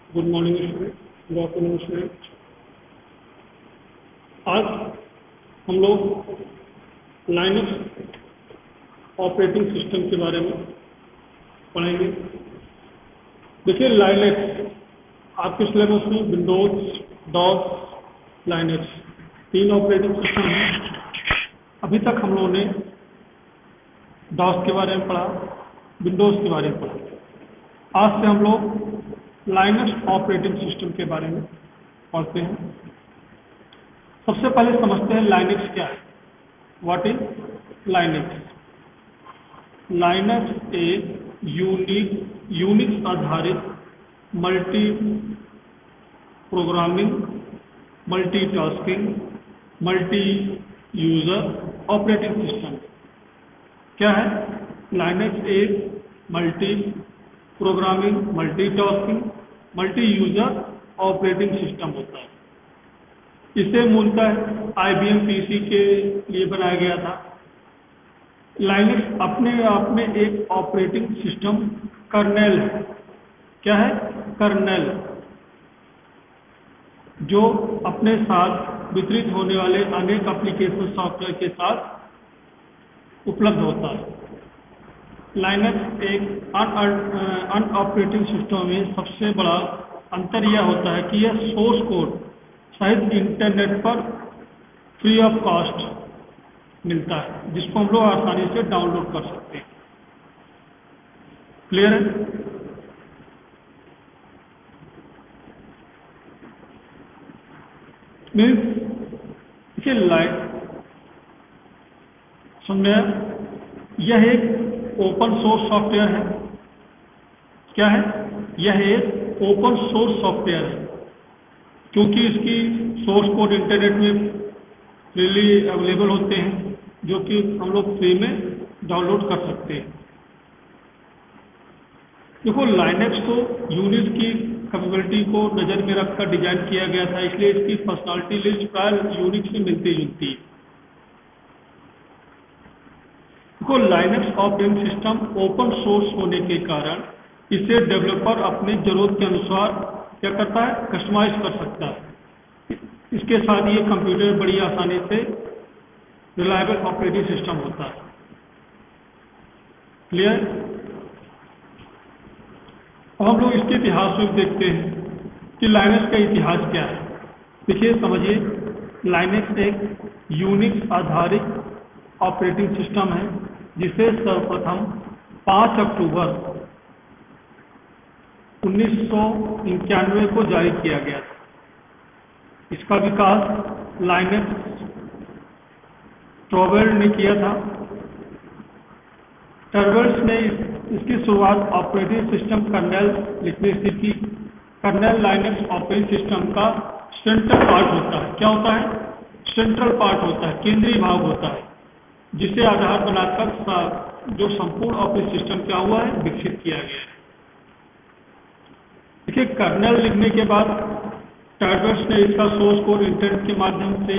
Good morning student, good afternoon student. आज हम लोग लाइनक्स ऑपरेटिंग सिस्टम के बारे में पढ़ेंगे। देखिए, लाइनक्स आपके सिलेबस में विंडोज, डॉस, लाइनक्स तीन ऑपरेटिंग सिस्टम हैं। अभी तक हम लोगों ने डॉस के बारे में पढ़ा, विंडोज के बारे में पढ़ा। आज से हम लोग लाइनक्स ऑपरेटिंग सिस्टम के बारे में पढ़ते हैं। सबसे पहले समझते हैं लाइनक्स क्या है। What is Linux? लाइनक्स एक यूनिक्स आधारित multi programming, multitasking, multi user operating system. क्या है लाइनक्स? एक multi programming, multitasking, multi user operating system होता है। इसे मूलतः IBM PC के लिए बनाया गया था। लाइनक्स अपने आप में एक ऑपरेटिंग सिस्टम कर्नेल है। क्या है? कर्नेल, जो अपने साथ वितरित होने वाले अनेक एप्लीकेशन सॉफ्टवेयर के साथ उपलब्ध होता है। लाइनक्स एक अनऑपरेटिंग सिस्टम में सबसे बड़ा अंतर यह होता है कि यह सोर्स कोड सहित इंटरनेट पर फ्री ऑफ कॉस्ट मिलता है, जिसको हम लोग आसानी से डाउनलोड कर सकते हैं। क्लियर है? मीन्स देखिए, यह एक ओपन सोर्स सॉफ्टवेयर है। क्या है? यह एक ओपन सोर्स सॉफ्टवेयर है, क्योंकि इसकी सोर्स कोड इंटरनेट में फ्रीली अवेलेबल होते हैं, जो कि हम लोग फ्री में डाउनलोड कर सकते हैं। देखो, लाइनक्स को यूनिक्स की कैपेबिलिटी को नज़र में रखकर डिजाइन किया गया था, इसलिए इसकी पर्सनालिटी लिस्ट प्राय यूनिक्स से मिलती जुलती है। देखो, Linux operating system open source होने के कारण इसे डेवलपर अपनी जरूरत के अनुसार क्या करता है? कस्टमाइज कर सकता है। इसके साथ ये कंप्यूटर बड़ी आसानी से रिलायबल ऑपरेटिंग सिस्टम होता है। क्लियर? अब हम लोग इसके इतिहास में देखते हैं कि लाइनक्स का इतिहास क्या है। देखिए, समझिए, लाइनक्स एक यूनिक्स आधारित ऑपरेटिंग सिस्टम है, जिसे सर्वप्रथम 5 अक्टूबर 1991 को जारी किया गया था। इसका विकास लाइनक्स टॉर्वेल्ड्स ने किया था। टॉर्वेल्ड्स ने इसकी शुरुआत ऑपरेटिंग सिस्टम कर्नेल लिखने से की। कर्नेल लाइनक्स ऑपरेटिंग सिस्टम का सेंट्रल पार्ट होता है। क्या होता है? सेंट्रल पार्ट होता है, केंद्रीय भाग होता है, जिसे आधार बनाकर जो संपूर्ण ऑपरेटिंग सिस्टम क्या हुआ है? विकसित किया गया है। देखिए, कर्नेल लिखने के बाद टॉर्वेल्ड्स ने इसका सोर्स कोड इंटरनेट के माध्यम से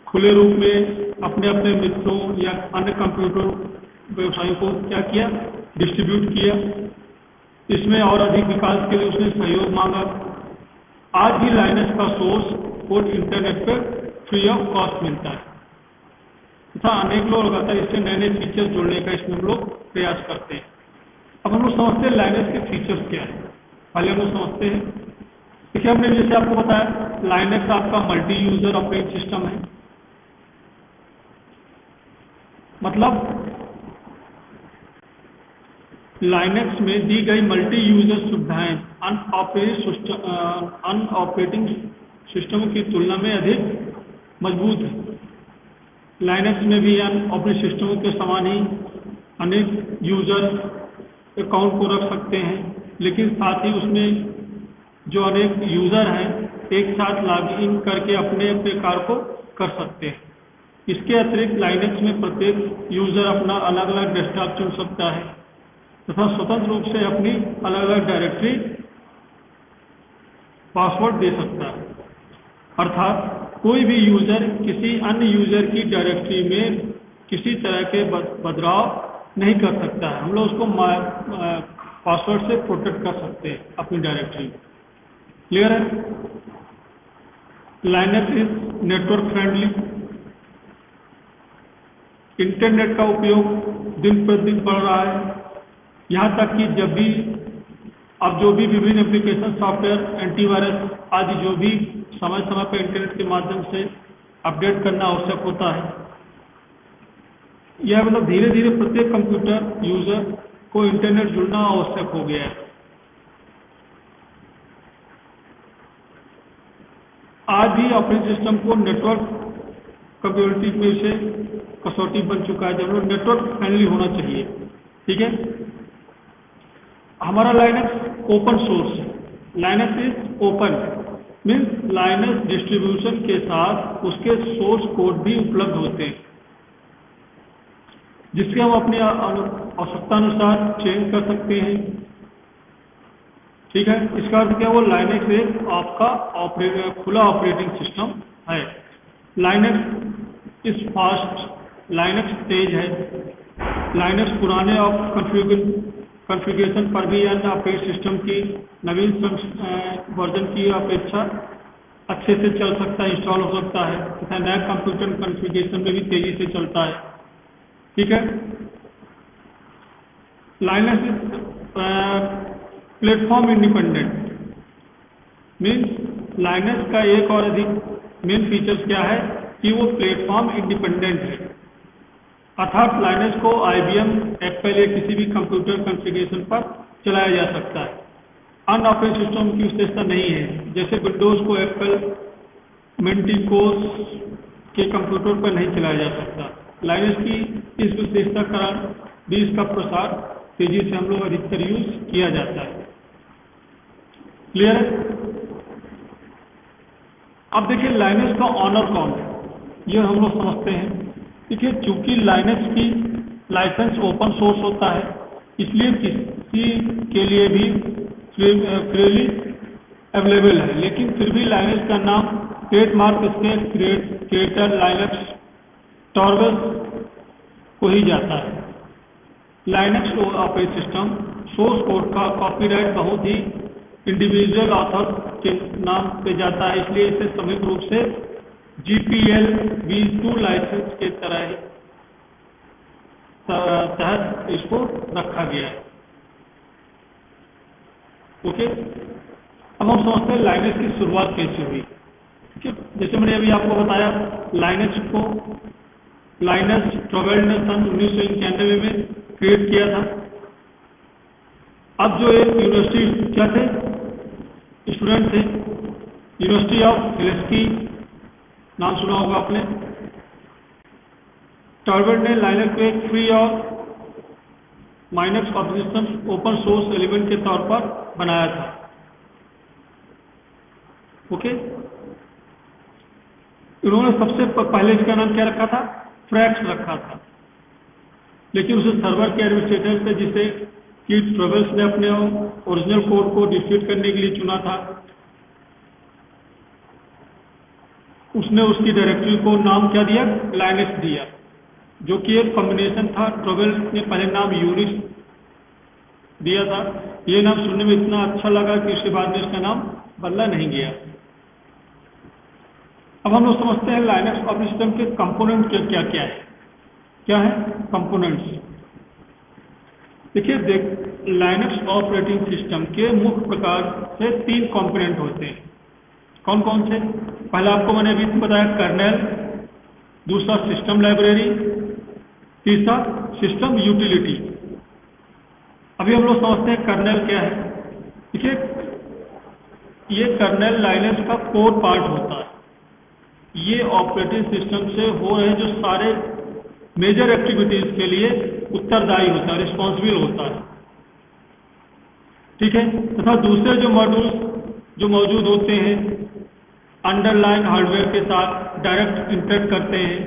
खुले रूप में अपने अपने मित्रों या अन्य कंप्यूटर व्यवसायियों को क्या किया? डिस्ट्रीब्यूट किया। इसमें और अधिक विकास के लिए उसने सहयोग मांगा। आज भी लाइनक्स का सोर्स कोड इंटरनेट पर फ्री ऑफ कॉस्ट मिलता है तथा अनेक लोग लगातार इससे नए नए फीचर्स जोड़ने का इसमें हम लोग प्रयास करते हैं। अब हम लोग समझते हैं लाइनक्स के फीचर्स क्या है। पहले हम लोग समझते हैं। देखिए, हमने जैसे आपको बताया, लाइनक्स आपका मल्टी यूजर ऑपरेटिंग सिस्टम है। मतलब लाइनक्स में दी गई मल्टी यूजर सुविधाएं अनऑपरेटिंग सिस्टम की तुलना में अधिक मजबूत है। लाइनक्स में भी ऑपरेटिंग सिस्टमों के समान ही अनेक यूजर अकाउंट को रख सकते हैं, लेकिन साथ ही उसमें जो अनेक यूजर हैं एक साथ लॉग इन करके अपने अपने कार्य को कर सकते हैं। इसके अतिरिक्त लाइनक्स में प्रत्येक यूजर अपना अलग अलग डेस्कटॉप चुन सकता है तथा स्वतंत्र रूप से अपनी अलग अलग डायरेक्टरी पासवर्ड दे सकता है। अर्थात कोई भी यूजर किसी अन्य यूजर की डायरेक्टरी में किसी तरह के बदलाव नहीं कर सकता है। हम लोग उसको पासवर्ड से प्रोटेक्ट कर सकते हैं अपनी डायरेक्टरी। क्लियर है? Linux is network friendly. Internet का उपयोग दिन प्रतिदिन बढ़ रहा है, यहाँ तक कि जब भी अब जो भी विभिन्न एप्लीकेशन सॉफ्टवेयर एंटीवायरस आदि जो भी समय समय पर इंटरनेट के माध्यम से अपडेट करना आवश्यक होता है, यह मतलब धीरे धीरे प्रत्येक कंप्यूटर यूजर को इंटरनेट जुड़ना आवश्यक हो गया है। आज भी ऑपरेटिंग सिस्टम को नेटवर्क कैपेबिलिटी में से कसौटी बन चुका है, जब नेटवर्क फ्रेंडली होना चाहिए। ठीक है, हमारा लाइनक्स ओपन सोर्स है। Linux is open means Linux distribution के साथ उसके सोर्स कोड भी उपलब्ध होते हैं, जिसके हम अपनी आवश्यकता अनुसार चेंज कर सकते हैं। ठीक है, इसका अर्थ क्या? वो लाइनक्स एक आपका खुला ऑपरेटिंग सिस्टम है। लाइनक्स इज फास्ट, लाइनक्स तेज है। लाइनक्स पुराने और कॉन्फ़िगरेशन पर भी अन्य ऑपरेटिंग सिस्टम की नवीन वर्जन की अपेक्षा अच्छे से चल सकता है, इंस्टॉल हो सकता है तथा नए कंप्यूटर कॉन्फ़िगरेशन में भी तेजी से चलता है। ठीक है, Linux platform independent means Linux का एक और अधिक मेन फीचर्स क्या है कि वो प्लेटफॉर्म इंडिपेंडेंट है, अर्थात लाइनक्स को IBM, एप्पल या किसी भी कंप्यूटर कॉन्फ़िगरेशन पर चलाया जा सकता है। अन्य ऑपरेटिंग सिस्टम की विशेषता नहीं है, जैसे विंडोज को एप्पल मेंटिकोस के कंप्यूटर पर नहीं चलाया जा सकता। लाइनक्स की इस विशेषता कारण भी इसका प्रसार तेजी से हम लोग अधिकतर यूज किया जाता है। क्लियर है? अब देखिए लाइनक्स का ऑनर कौन है, ये हम लोग समझते हैं। देखिए, चूंकि लाइनक्स की लाइसेंस ओपन सोर्स होता है, इसलिए किसी के लिए भी फ्रीली अवेलेबल है, लेकिन फिर भी लाइनक्स का नाम ट्रेडमार्क इसके क्रिएटर लाइनक्स टॉर्वल्ड्स को ही जाता है। Linux operating system source code का कॉपीराइट बहुत ही इंडिविजुअल ऑथर के नाम पे जाता है, इसलिए इसे सामूहिक रूप से GPL v2 लाइसेंस के तहत इसको रखा गया है। ओके, अब हम समझते हैं लाइनक्स की शुरुआत कैसे हुई। जैसे मैंने अभी आपको बताया, लाइनस टॉर्वल्ड ने सन 1991 में क्रिएट किया था। अब जो एक यूनिवर्सिटी क्या थे, स्टूडेंट थे, यूनिवर्सिटी ऑफ हेल्सिंकी, नाम सुना होगा आपने। टॉर्वल्ड ने लाइनक्स को एक फ्री और minus operating system open source element के तौर पर बनाया था। ओके, इन्होंने सबसे पहले इसका नाम क्या रखा था? फ्रैक्स रखा था, लेकिन उसे सर्वर के एडमिनिस्ट्रेटर थे जिसे कि टॉर्वल्ड्स ने अपने ओरिजिनल कोड को डिस्ट्रीब्यूट करने के लिए चुना था। उसने उसकी डायरेक्टरी को नाम क्या दिया? लाइनक्स दिया, जो कि एक कॉम्बिनेशन था। टॉर्वल्ड्स ने पहले नाम यूनिक्स दिया था। ये नाम सुनने में इतना अच्छा लगा कि उसके बाद में इसका नाम बदला नहीं गया। अब हम लोग समझते हैं लाइनक्स ऑपरेटिंग सिस्टम के कंपोनेंट क्या क्या है। क्या है कंपोनेंट्स? देखिए, लाइनक्स ऑपरेटिंग सिस्टम के मुख्य प्रकार से 3 कंपोनेंट होते हैं। कौन कौन से? पहला आपको मैंने अभी बताया कर्नेल, दूसरा सिस्टम लाइब्रेरी, तीसरा सिस्टम यूटिलिटी। अभी हम लोग समझते हैं कर्नेल क्या है। देखिए, ये कर्नेल लाइनक्स का कोर पार्ट होता है। ये ऑपरेटिंग सिस्टम से हो रहे जो सारे मेजर एक्टिविटीज के लिए उत्तरदायी होता है, रिस्पॉन्सिबल होता है। ठीक है, तथा दूसरे जो मॉड्यूल्स जो मौजूद होते हैं अंडरलाइन हार्डवेयर के साथ डायरेक्ट इंटरेक्ट करते हैं।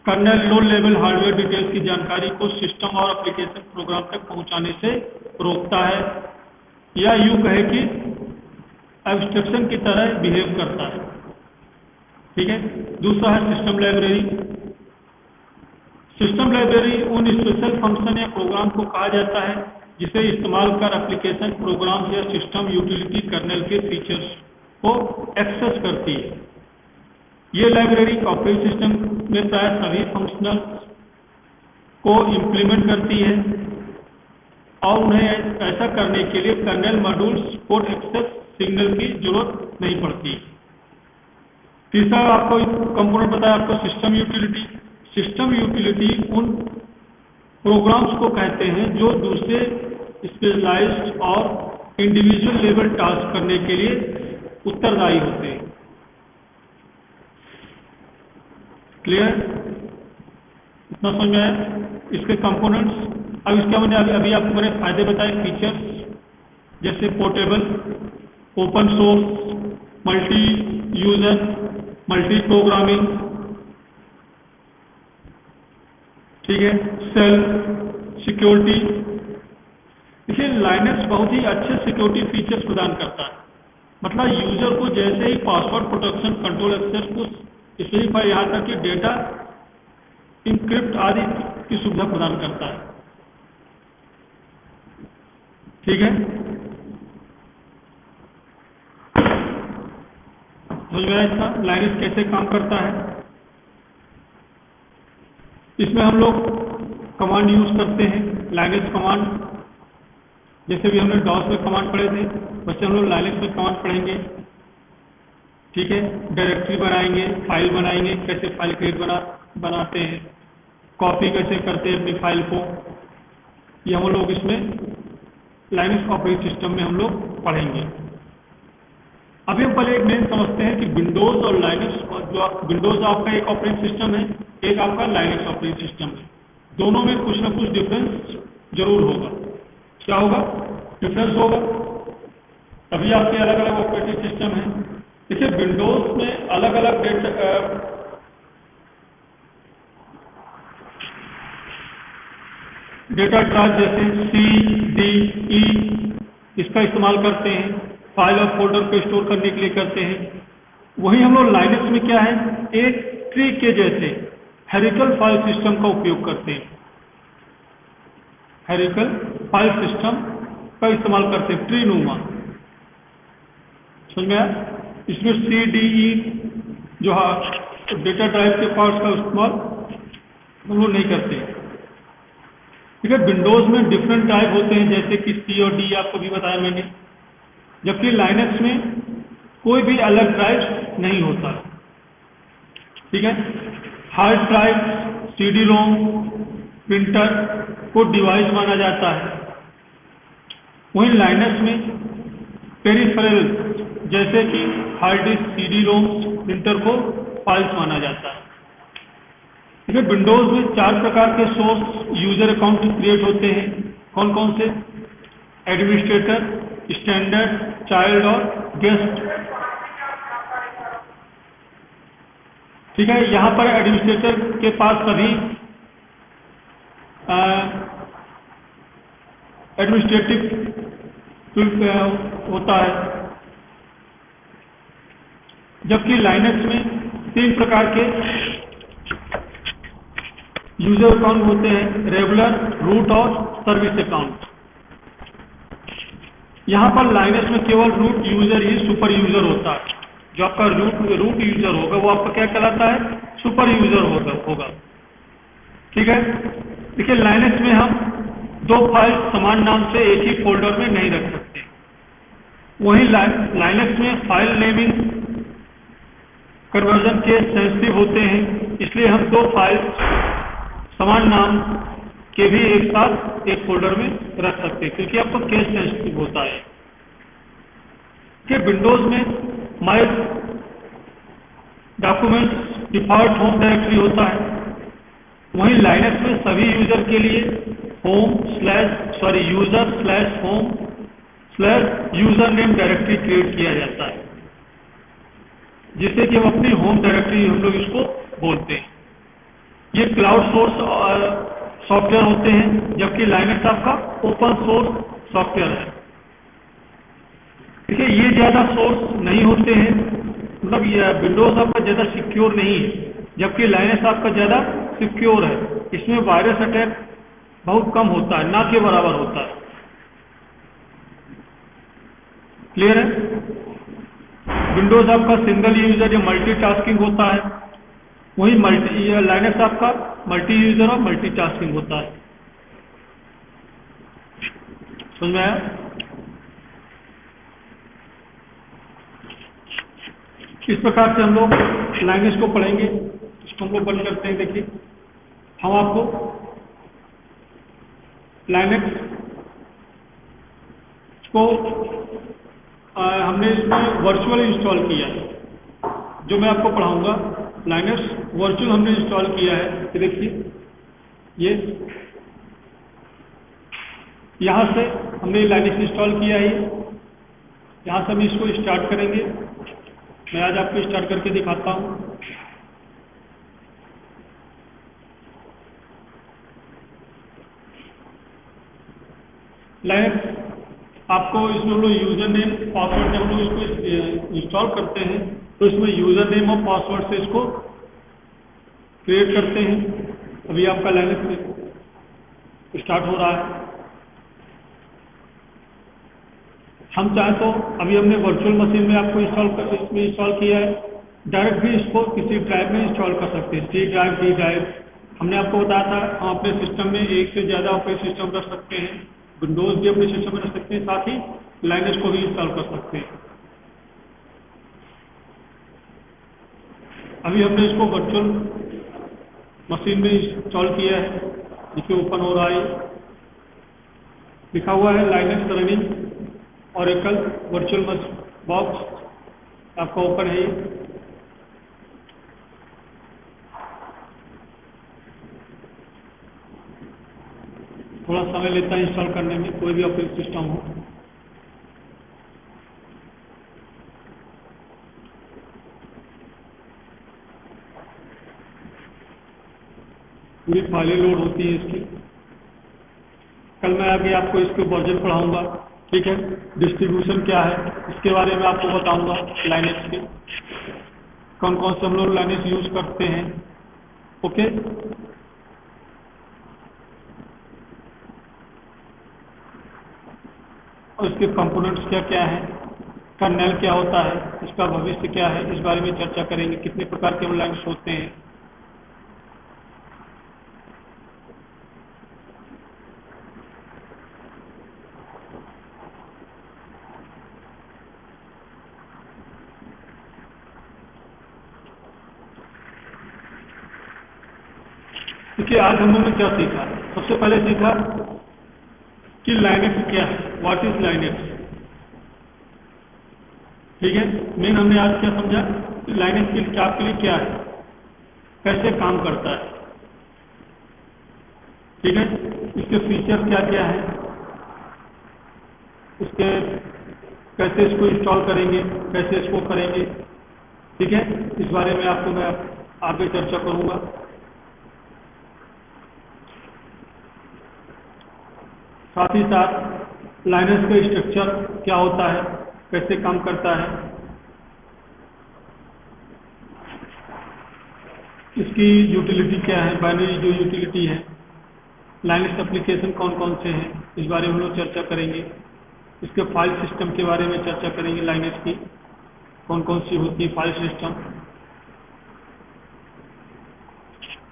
Kernel low level hardware details की जानकारी को सिस्टम और एप्लीकेशन प्रोग्राम तक पहुंचाने से रोकता है, या यूं कहे कि एब्स्ट्रैक्शन की तरह बिहेव करता है। ठीक है, दूसरा है सिस्टम लाइब्रेरी। सिस्टम लाइब्रेरी उन स्पेशल फंक्शन या प्रोग्राम को कहा जाता है जिसे इस्तेमाल कर एप्लीकेशन प्रोग्राम या सिस्टम यूटिलिटी कर्नेल के फीचर्स को एक्सेस करती है। ये लाइब्रेरी ऑपरेटिंग सिस्टम में प्राय सभी फंक्शनल को इम्प्लीमेंट करती है और उन्हें ऐसा करने के लिए kernel modules code access signal की जरूरत नहीं पड़ती। तीसरा आपको कंपोनेंट बताया आपको सिस्टम यूटिलिटी। सिस्टम यूटिलिटी उन प्रोग्राम्स को कहते हैं जो दूसरे स्पेशलाइज्ड और इंडिविजुअल लेवल टास्क करने के लिए उत्तरदायी होते हैं। क्लियर? इतना समझ में आया इसके कंपोनेंट्स। अब इसके मैंने अभी आपको मैंने फायदे बताए, फीचर्स जैसे portable, open source, multi user, multi programming, ठीक है, सेल सिक्योरिटी। देखिए लाइनक्स बहुत ही अच्छे सिक्योरिटी फीचर्स प्रदान करता है। मतलब यूजर को जैसे ही पासवर्ड प्रोटेक्शन, कंट्रोल एक्सेस को स्पेसिफाई यहाँ तक कि डेटा इंक्रिप्ट आदि की सुविधा प्रदान करता है। ठीक है, समझ में आया इसका लाइनक्स कैसे काम करता है। इसमें हम लोग कमांड यूज करते हैं, लाइनक्स कमांड। जैसे भी हमने डॉस में कमांड पढ़े थे वैसे हम लोग लाइनक्स में कमांड पढ़ेंगे। ठीक है, डायरेक्टरी बनाएंगे, फाइल बनाएंगे, कैसे फाइल क्रिएट बनाते हैं, कॉपी कैसे करते हैं अपनी फाइल को, ये हम लोग इसमें लाइनक्स ऑपरेटिंग सिस्टम में हम लोग पढ़ेंगे। अभी हम पहले एक मेन समझते हैं कि विंडोज और लाइनक्स, जो विंडोज आपका एक ऑपरेटिंग सिस्टम है, एक आपका लाइनक्स ऑपरेटिंग सिस्टम है। दोनों में कुछ ना कुछ डिफरेंस जरूर होगा। क्या होगा? डिफरेंस होगा, तभी आपके अलग अलग ऑपरेटिंग सिस्टम है। देखिए विंडोज में अलग अलग डेटा टाइप जैसे सी, डी, ई इसका इस्तेमाल करते हैं, फाइल और फोल्डर को स्टोर करने के लिए करते हैं। वहीं हम लोग लाइनक्स में क्या है, एक ट्री के जैसे हेरिकल फाइल सिस्टम का उपयोग करते हैं। हेरिकल फाइल सिस्टम का इस्तेमाल करते हैं, ट्री नुमा। समझ में आया? इसमें सी, डी, ई जो डेटा ड्राइव के पार्ट्स का इस्तेमाल हम लोग नहीं करते। ठीक है, विंडोज में डिफरेंट टाइप होते हैं जैसे कि सी और डी आपको भी बताया मैंने, जबकि लाइनक्स में कोई भी अलग ड्राइव नहीं होता। ठीक है, hard drive, CD ROM, printer को डिवाइस माना जाता है। वहीं लाइनक्स में पेरिफेरल जैसे कि hard disk, CD ROM, printer को फाइल्स माना जाता है। ठीक है, विंडोज में 4 प्रकार के सोर्स यूजर अकाउंट क्रिएट होते हैं। कौन कौन से? एडमिनिस्ट्रेटर, स्टैंडर्ड, चाइल्ड और गेस्ट। ठीक है, यहाँ पर एडमिनिस्ट्रेटर के पास सभी एडमिनिस्ट्रेटिव होता है, जबकि लाइनक्स में 3 प्रकार के यूजर अकाउंट होते हैं, रेगुलर, रूट और सर्विस अकाउंट। यहाँ पर लाइनक्स में केवल रूट यूजर ही सुपर यूजर होता है। जो आपका रूट यूजर होगा वो आपका क्या कहलाता है? सुपर यूजर होगा। ठीक है, देखिए लाइनक्स में हम 2 फाइल समान नाम से एक ही फोल्डर में नहीं रख सकते। वहीं लाइनक्स में फाइल नेमिंग कन्वर्जन के सेंसिटिव होते हैं, इसलिए हम 2 फाइल समान नाम के भी एक साथ एक फोल्डर में रख सकते हैं, क्योंकि आपको केस सेंसिटिव होता है। कि विंडोज में my documents default home directory होता है, वहीं लाइनक्स में सभी यूजर के लिए यूजर नेम डायरेक्टरी क्रिएट किया जाता है, जिससे कि हम अपनी होम डायरेक्टरी हम लोग इसको बोलते हैं। ये क्लाउड सोर्स सॉफ्टवेयर होते हैं, जबकि लाइनक्स आपका ओपन सोर्स सॉफ्टवेयर है। देखिए ये ज़्यादा सोर्स नहीं होते हैं, मतलब विंडोज आपका ज़्यादा सिक्योर नहीं है, जबकि लाइनक्स आपका ज़्यादा सिक्योर है। इसमें वायरस अटैक बहुत कम होता है, ना के बराबर होता है। क्लियर है? विंडोज आपका सिंगल यूजर या मल्टीटास्किंग होता है, वही लाइनक्स आपका मल्टी यूजर और मल्टीटास्किंग होता है। समझ में आया? इस प्रकार से हम लोग लाइनक्स को पढ़ेंगे। इसको हम लोग बंद करते हैं। देखिए, हम आपको लाइनक्स को हमने इसमें वर्चुअल इंस्टॉल किया है। जो मैं आपको पढ़ाऊंगा लाइनक्स वर्चुअल हमने इंस्टॉल किया है। ये देखिए, ये यहाँ से हमने लाइनक्स इंस्टॉल किया है। यहाँ से हम इसको स्टार्ट करेंगे। मैं आज आपको स्टार्ट करके दिखाता हूँ। लाइनक्स आपको इसमें हम लोग यूजर नेम पासवर्ड, जब हम लोग इसको इंस्टॉल करते हैं तो इसमें यूजर नेम और पासवर्ड से इसको क्रिएट करते हैं। अभी आपका लाइनक्स स्टार्ट हो रहा है। हम चाहें तो अभी हमने वर्चुअल मशीन में आपको इसमें इंस्टॉल किया है, डायरेक्ट भी इसको किसी ड्राइव में इंस्टॉल कर सकते हैं। C drive, D drive. हमने आपको बताया था हम अपने सिस्टम में एक से ज़्यादा ऑपरेटिंग सिस्टम रख सकते हैं। विंडोज भी अपने सिस्टम में रख सकते हैं, साथ ही लाइनक्स को भी इंस्टॉल कर सकते हैं। अभी हमने इसको वर्चुअल मशीन में इंस्टॉल किया है। देखिए, ओपन हो रहा है। लिखा हुआ है Linux running Oracle virtual box आपका ओपन है। थोड़ा समय लेता है इंस्टॉल करने में, कोई भी ऑपरेटिंग सिस्टम हो। पूरी फाइलें लोड होती है इसकी। कल मैं आगे आपको इसके वर्जन पढ़ाऊंगा। ठीक है, डिस्ट्रीब्यूशन क्या है इसके बारे में आपको बताऊंगा। लाइनक्स के कौन कौन से हम लोग लाइनक्स यूज करते हैं। ओके, और इसके कंपोनेंट्स क्या क्या हैं, कर्नेल क्या होता है, इसका भविष्य क्या है, इस बारे में चर्चा करेंगे। कितने प्रकार के लाइनक्स होते हैं। देखिए, आज हम लोगों ने क्या सीखा। सबसे पहले सीखा कि लाइनक्स क्या है, व्हाट इज लाइनक्स। ठीक है, मेन हमने आज क्या समझा कि लाइनक्स के लिए क्या है, कैसे काम करता है। ठीक है, इसके फीचर क्या क्या है, इसके कैसे इसको इंस्टॉल करेंगे, कैसे इसको करेंगे। ठीक है, इस बारे में आपको मैं आगे चर्चा करूंगा। साथ ही साथ लाइनक्स का स्ट्रक्चर क्या होता है, कैसे काम करता है, इसकी यूटिलिटी क्या है, बाइनरी जो यूटिलिटी है, लाइनक्स एप्लीकेशन कौन कौन से हैं, इस बारे में हम लोग चर्चा करेंगे। इसके फाइल सिस्टम के बारे में चर्चा करेंगे। लाइनक्स की कौन कौन सी होती है फाइल सिस्टम,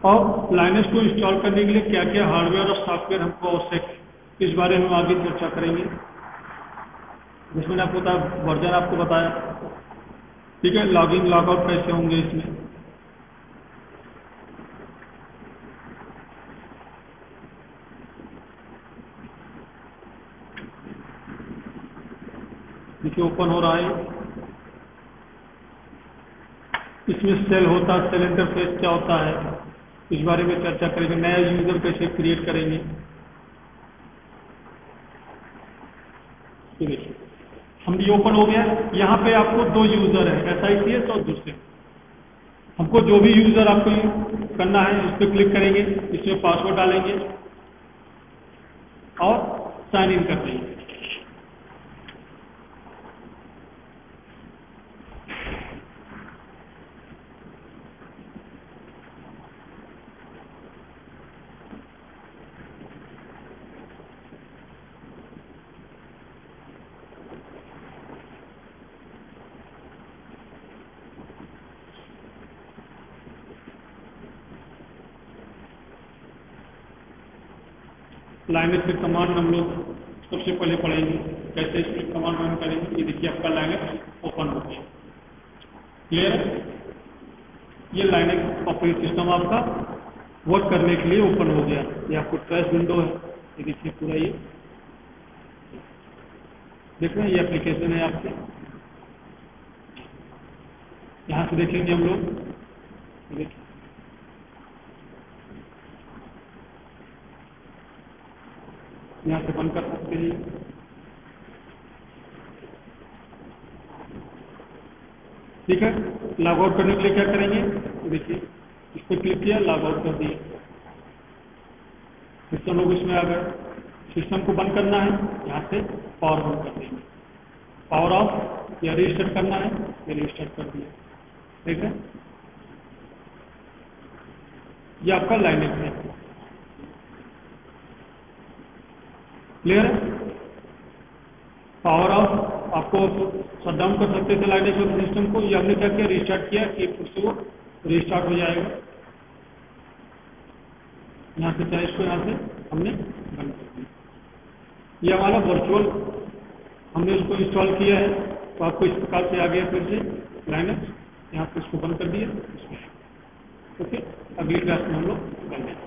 और लाइनक्स को इंस्टॉल करने के लिए क्या क्या हार्डवेयर और सॉफ्टवेयर हमको आवश्यक है, इस बारे में आगे चर्चा करेंगे। जिसमें आपको वर्जन आपको बताया। ठीक है, लॉगिन लॉगआउट कैसे होंगे इसमें। देखिए, ओपन हो रहा है। इसमें सेल होता है, सेल इंटरफेस क्या होता है, इस बारे में चर्चा करेंगे। नया यूजर कैसे क्रिएट करेंगे। ठीक है, हम ये ओपन हो गया। यहाँ पे आपको दो यूजर है, SICS और दूसरे। हमको जो भी यूजर आपको करना है इस पर क्लिक करेंगे, इसमें पासवर्ड डालेंगे और साइन इन कर देंगे। लाइनेक्स के कमांड हम लोग सबसे पहले पढ़ेंगे, कैसे इसमें कमांड रन करेंगे। ये देखिए आपका लाइनेक्स ओपन हो गया। क्लियर है? ये लाइनेक्स ऑपरेटिंग सिस्टम आपका वर्क करने के लिए ओपन हो गया। ये आपको ट्रैश विंडो है, ये देखिए पूरा ये देख रहे हैं, ये एप्लीकेशन है आपके। यहाँ से देखेंगे हम लोग, देखिए यहाँ से बंद कर सकते हैं। ठीक है, लॉग आउट करने के लिए क्या करेंगे, देखिए इस पर क्लिक किया, लॉग आउट कर दिए, सिस्टम लोग इसमें आ गए। सिस्टम को बंद करना है, यहाँ से पावर बंद कर देंगे, पावर ऑफ या रीस्टार्ट करना है, या रीस्टार्ट कर दिया। ठीक है, ये आपका लाइनेक्स है। क्लियर है? पावर ऑफ आपको शट डाउन कर सकते थे लाइनेक्स वाले सिस्टम को, ये हमने क्या किया, रीस्टार्ट किया कि फिर से वो रीस्टार्ट हो जाएगा। यहाँ से चाहे इसको यहाँ से हमने बंद कर दिया। ये हमारा वर्चुअल हमने उसको इंस्टॉल किया है, तो आपको इस प्रकार से आ गया फिर से लाइनेक्स। यहाँ पे इसको बंद कर दिया। ओके, अगली क्लास में हम लोग करेंगे।